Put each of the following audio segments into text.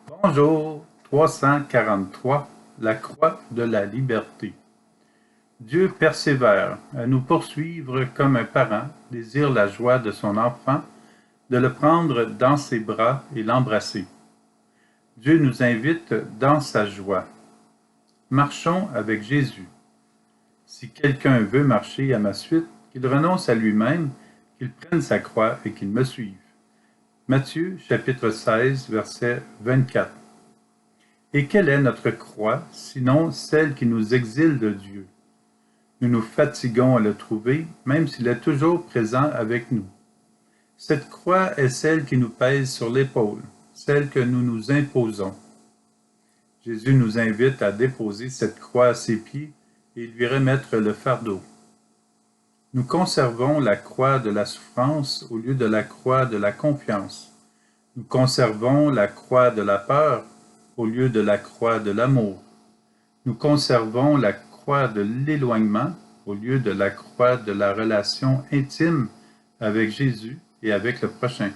Bonjour, 343, la croix de la liberté. Dieu persévère à nous poursuivre comme un parent désire la joie de son enfant, de le prendre dans ses bras et l'embrasser. Dieu nous invite dans sa joie. Marchons avec Jésus. Si quelqu'un veut marcher à ma suite, qu'il renonce à lui-même, qu'il prenne sa croix et qu'il me suive. Matthieu chapitre 16, verset 24. Et quelle est notre croix, sinon celle qui nous exile de Dieu? Nous nous fatiguons à le trouver, même s'il est toujours présent avec nous. Cette croix est celle qui nous pèse sur l'épaule, celle que nous nous imposons. Jésus nous invite à déposer cette croix à ses pieds et lui remettre le fardeau. Nous conservons la croix de la souffrance au lieu de la croix de la confiance. Nous conservons la croix de la peur au lieu de la croix de l'amour. Nous conservons la croix de l'éloignement au lieu de la croix de la relation intime avec Jésus et avec le prochain.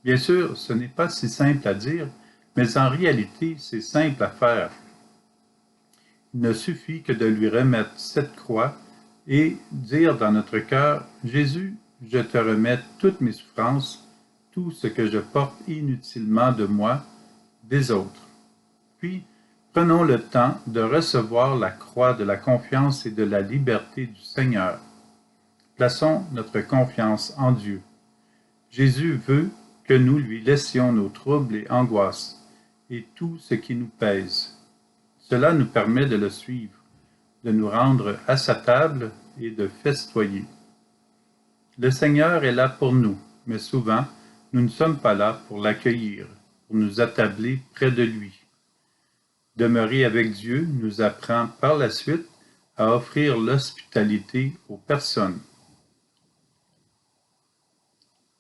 Bien sûr, ce n'est pas si simple à dire, mais en réalité, c'est simple à faire. Il ne suffit que de lui remettre cette croix et dire dans notre cœur, Jésus, je te remets toutes mes souffrances, tout ce que je porte inutilement de moi, des autres. Puis, prenons le temps de recevoir la croix de la confiance et de la liberté du Seigneur. Plaçons notre confiance en Dieu. Jésus veut que nous lui laissions nos troubles et angoisses et tout ce qui nous pèse. Cela nous permet de le suivre, de nous rendre à sa table et de festoyer. Le Seigneur est là pour nous, mais souvent, nous ne sommes pas là pour l'accueillir, pour nous attabler près de lui. Demeurer avec Dieu nous apprend par la suite à offrir l'hospitalité aux personnes.